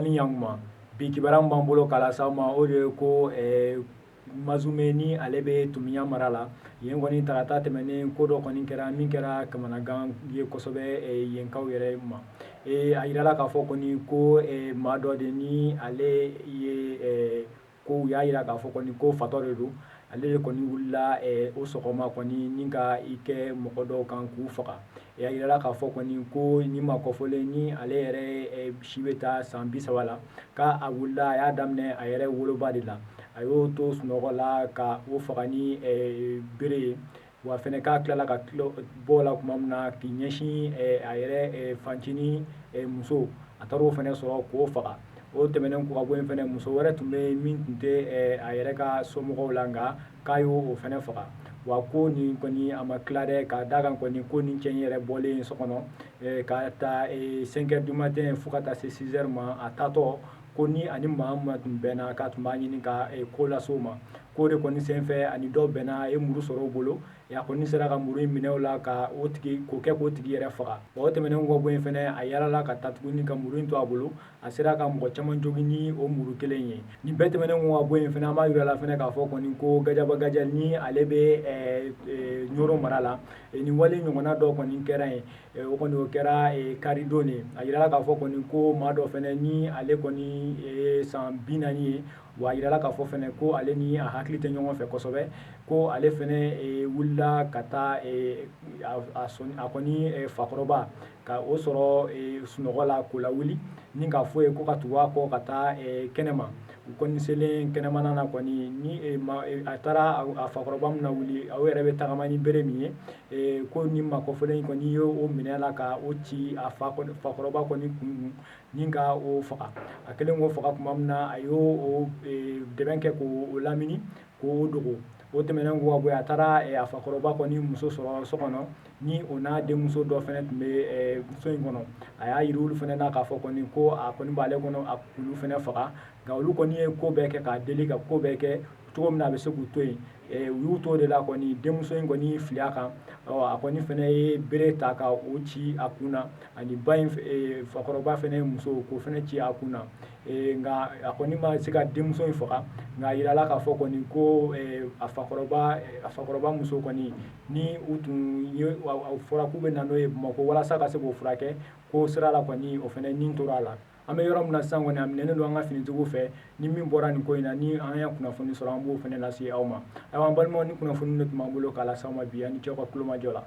Ni yangma bi kibaran b'an bolo kala sa ma o de ko Mazume ni ale bɛ Tumuya mara la yen kɔni tarata tɛmɛnen ko dɔ kɔni kɛra min kɛra kamanagan ye kosɛbɛ yenkaw yɛrɛ ma a yirala k'a fɔ kɔni ko maa dɔ de ni ale ye ko u y'a yira k'a fɔ kɔni ko fatɔ de don ale de kɔni wulila o sɔgɔma kɔni ni ka i kɛ mɔgɔ dɔw kan k'u faga a yirala k'a fɔ kɔni ko ni ma kɔfɔlen ni ale yɛrɛ si bɛ taa san 30 la k'a wulila a y'a daminɛ a yɛrɛ woloba de la a y'o to sunɔgɔ la ka o faga ni bere ye wa fɛnɛ k'a tilala ka bɔ la tuma min na k'i ɲɛsin a yɛrɛ fancinin muso a taara o fɛnɛ sɔrɔ k'o faga o tɛmɛnen kɔ ka bɔ yen fɛnɛ muso wɛrɛ tun bɛ min tun tɛ a yɛrɛ ka somɔgɔw la nka k'a y'o fɛnɛ faga wa ko nin kɔni a ma tila dɛ k'a d'a kan kɔni ko nin cɛ in yɛrɛ bɔlen so kɔnɔ ka taa 5 heures du matin fo ka taa se 6 heures ma a taatɔ ko ni ani maa min tun bɛnna k'a tun b'a ɲini ka ko lase o ma k'o de kɔni senfɛ ani dɔ bɛnna a ye muru sɔrɔ o bolo a kɔni sera ka muru in minɛ o la ka o tigi k'o kɛ k'o tigi yɛrɛ faga o tɛmɛnen kɔ bɔ yen fɛnɛ a yalala ka taa tuguni ka muru in to a bolo a sera ka mɔgɔ caman jogin ni o muru kelen ye nin bɛɛ tɛmɛnen kɔ ka bɔ yen fɛnɛ an b'a yirala fɛnɛ k'a fɔ kɔni ko gajaba gajal ni ale bɛ ɲoro mara la nin wale ɲɔgɔnna dɔ kɔni kɛra yen o kɔni o kɛra karidon de a yirala k'a fɔ kɔni ko maa dɔ fɛnɛ ni ale kɔni ye san 40 ye wa a yirala k'a fɔ fɛnɛ ko ale ni a hakili tɛ ɲɔgɔn fɛ kosɛbɛ ko ale fɛnɛ wulila ka taa a kɔni fakɔrɔba ka o sɔrɔ sunɔgɔ la k'o lawuli ni k'a fɔ ye ko ka tugu a kɔ ka taa kɛnɛma u kɔni selen kɛnɛmana na kɔni ni a taara a fakɔrɔba min na wuli aw yɛrɛ bɛ tagama ni bere min ye ko ni makɔfɔlen kɔni y'o minɛ la ka o ci a fakɔrɔba kɔni kun ni ka o faga a kɛlen k'o faga tuma min na a y'o dɛmɛ kɛ k'o lamini k'o dogo o tɛmɛnen kɔ ka bɔ yen a taara a fakɔrɔba kɔni muso sɔrɔ so kɔnɔ ni o n'a denmuso dɔ fɛnɛ tun bɛ muso in kɔnɔ a y'a yiri olu fɛnɛ na k'a fɔ kɔni ko a kɔni b'ale kɔnɔ a k'olu fɛnɛ faga nka olu kɔni ye ko bɛɛ kɛ k'a deli ka ko bɛɛ kɛ cogo min na a bɛ se k'u to yen u y'u to de la kɔni denmuso in kɔni fili a kan a kɔni fɛnɛ ye bere ta ka o ci a kun na ani ba in fakɔrɔba fɛnɛ muso k'o fɛnɛ ci a kun na nka a kɔni ma se ka denmuso in faga nka a yirala k'a fɔ kɔni ko a fakɔrɔba muso kɔni ni u tun ye fɔra k'u bɛ na n'o ye Bamakɔ walasa ka se k'o furakɛ ko sira la kɔni o fɛnɛ nin tora a la an bɛ yɔrɔ min na sisan kɔni a minɛnen don an ka finitigiw fɛ ni min bɔra nin ko in na ni an ye kunnafoni sɔrɔ an b'o fɛnɛ lase aw ma ayiwa an balimaw ni kunnafoni de tun b'an bolo k'a lase aw ma bi ani cɛw ka kulomajɔ la